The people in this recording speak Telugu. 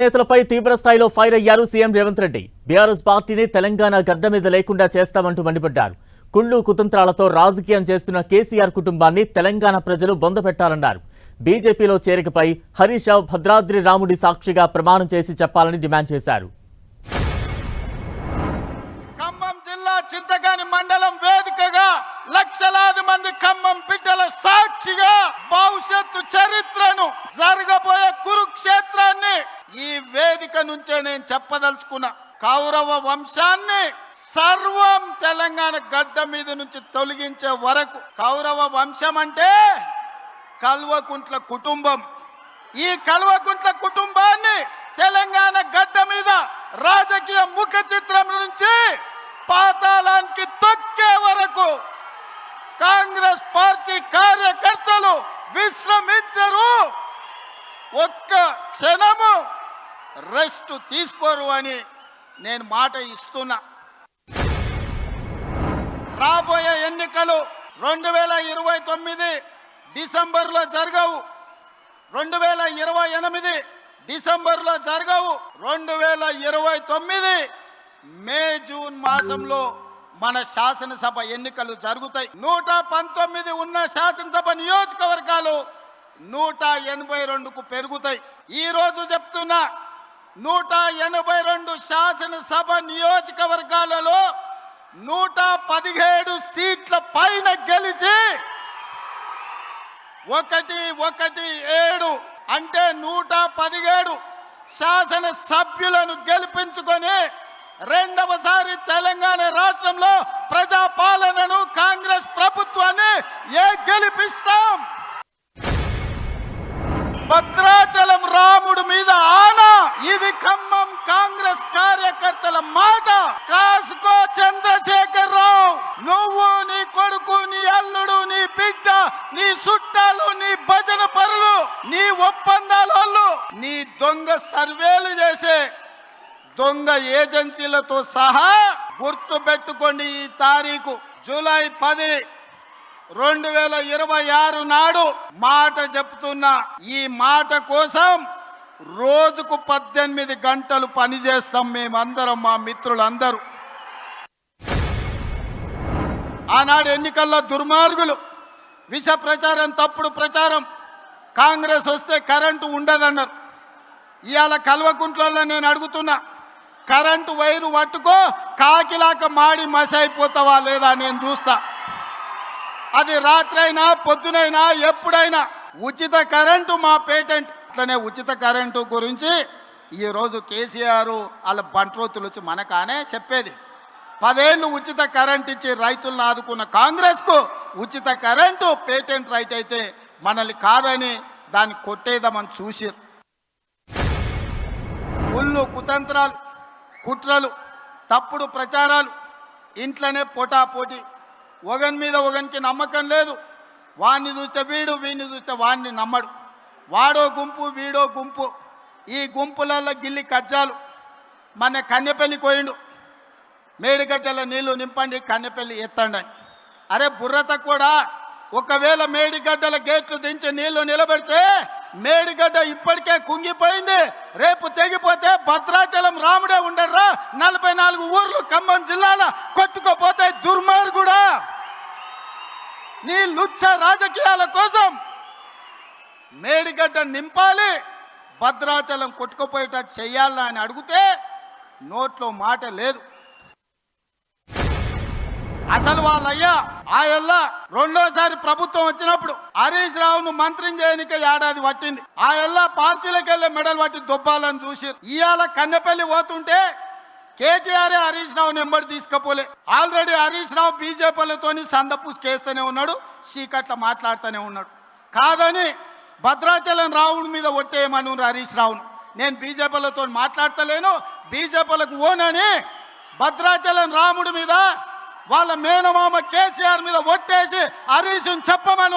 నేతలపై తీవ్ర స్థాయిలో ఫైర్ అయ్యారు సీఎం రేవంత్ రెడ్డి. బీఆర్ఎస్ పార్టీని తెలంగాణ గడ్డ మీద లేకుండా చేస్తామంటూ మండిపడ్డారు. కుళ్ళు కుతంత్రాలతో రాజకీయం చేస్తున్న కేసీఆర్ కుటుంబాన్ని తెలంగాణ ప్రజలు బొందపెట్టాలన్నారు. బీజేపీలో చేరికపై హరీష్ రావు భద్రాద్రి రాముడి సాక్షిగా ప్రమాణం చేసి చెప్పాలని డిమాండ్ చేశారు. ఖమ్మం జిల్లా చింతకాని మండలం వేదికగా లక్షలాది మంది ఖమ్మం బిడ్డల సాక్షిగా భవిష్యత్తు చరిత్రను జరగబోయే కురుక్షేత్రాన్ని ఈ వేదిక నుంచే నేను చెప్పదలుచుకున్నా. కౌరవ వంశాన్ని సర్వం తెలంగాణ గడ్డ మీద నుంచి తొలగించే వరకు. కౌరవ వంశం అంటే కల్వకుంట్ల కుటుంబం. ఈ కల్వకుంట్ల కుటుంబాన్ని తెలంగాణ గడ్డ మీద రాజకీయ ముఖ చిత్రం నుంచి పాతాళానికి తొక్కే వరకు కాంగ్రెస్ పార్టీ కార్యకర్తలు విశ్రమించరు, ఒక్క క్షణము రెస్ట్ తీసుకోరు అని నేను మాట ఇస్తున్నా. రాబోయే ఎన్నికలు 2029 డిసెంబర్లో జరగవు, 2028 డిసెంబర్లో జరగవు, 2029 మే జూన్ మాసంలో మన శాసనసభ ఎన్నికలు జరుగుతాయి. 119 ఉన్న శాసనసభ నియోజకవర్గాలు 182కు పెరుగుతాయి. ఈ రోజు చెప్తున్నా, 182 శాసనసభ నియోజకవర్గాలలో 117 సీట్ల పైన గెలిచి 117 అంటే 117 శాసన సభ్యులను గెలిపించుకొని రెండవసారి తెలంగాణ రాష్ట్రంలో ప్రజాపాలనను కాంగ్రెస్ ప్రభుత్వాన్ని గెలిపిస్తాం. భద్రాచలం రాముడు మీద ఆనా. ఇది ఖమ్మం కాంగ్రెస్ కార్యకర్తల మాట. కాసుకో చంద్రశేఖర్ రావు, నువ్వు, నీ కొడుకు, నీ అల్లుడు, నీ బిడ్డ, నీ చుట్టాలు, నీ భజన పరులు, నీ ఒప్పందాలు, నీ దొంగ సర్వేలు చేసే దొంగ ఏజెన్సీలతో సహా గుర్తు పెట్టుకోండి. ఈ తారీఖు జూలై 10, 2026 నాడు మాట చెప్తున్నా. ఈ మాట కోసం రోజుకు 18 గంటలు పనిచేస్తాం మేమందరం, మా మిత్రులందరూ. ఆనాడు ఎన్నికల్లో దుర్మార్గులు విష ప్రచారం, తప్పుడు ప్రచారం, కాంగ్రెస్ వస్తే కరెంటు ఉండదన్నారు. ఇవాళ కల్వకుంట్లలో నేను అడుగుతున్నా, కరెంటు వైరు పట్టుకో, కాకిలాక మాడి మసైపోతావా లేదా నేను చూస్తా. అది రాత్రైనా పొద్దునైనా ఎప్పుడైనా ఉచిత కరెంటు మా పేటెంట్. అట్లనే ఉచిత కరెంటు గురించి ఈరోజు కేసీఆర్ వాళ్ళ బంట్రోతులు వచ్చి మనకానే చెప్పేది. 10 ఏళ్ళు ఉచిత కరెంట్ ఇచ్చి రైతులను ఆదుకున్న కాంగ్రెస్కు ఉచిత కరెంటు పేటెంట్ రైట్ అయితే మనల్ని కాదని దాన్ని కొట్టేద్దామని చూసి ఉల్లు కుతంత్రాలు, కుట్రలు, తప్పుడు ప్రచారాలు, ఇంట్లోనే పోటాపోటీ, ఒకని మీద ఒకనికి నమ్మకం లేదు. వాడిని చూస్తే వీడు, వీడిని చూస్తే వాడిని నమ్మడు. వాడో గుంపు, వీడో గుంపు. ఈ గుంపులలో గిల్లి కజ్జాలు. మన కన్నెపల్లి కోయిండు, మేడిగడ్డల నీళ్లు నింపండి, కన్నెపల్లి ఎత్తండి. అరే బుర్రత కూడా, ఒకవేళ మేడిగడ్డల గేట్లు దించి నీళ్లు నిలబెడితే మేడిగడ్డ ఇప్పటికే కుంగిపోయింది. రేపు తెగిపోతే భద్రాచలం రాముడే ఉండర్రా, 44 ఊర్లు ఖమ్మం జిల్లాలో కొట్టుకోపోతే దుర్మార్గుడా. నీ లుచ్చ రాజకీయాల కోసం మేడిగడ్డ నింపాలి, భద్రాచలం కొట్టుకుపోయేటట్టు చెయ్యాలా అని అడిగితే నోట్లో మాట లేదు. అసలు వాళ్ళయ్యా ఆయల్లా రెండోసారి ప్రభుత్వం వచ్చినప్పుడు హరీష్ రావును మంత్రిని చేయనిక ఏడాది పట్టింది. ఆయల్లా పార్టీలకు వెళ్ళే మెడల్ పట్టి దొబ్బాలని చూసి ఇవాళ కన్నెపల్లి పోతుంటే కేటీఆర్ హరీష్ రావుని ఎంబడి తీసుకపోలే. ఆల్రెడీ హరీష్ రావు బీజేపీలతోని సందపూసుకేస్తూనే ఉన్నాడు, చీకట్ల మాట్లాడుతూనే ఉన్నాడు. కాదని భద్రాచలం రావుడి మీద ఒట్టేయమను హరీష్ రావును. నేను బీజేపీలతో మాట్లాడతలేను, బీజేపీలకు ఓనని భద్రాచలం రాముడి మీద వాళ్ళ మేనమామ కేసీఆర్ మీద ఒట్టేసి హరీష్ని చెప్పమని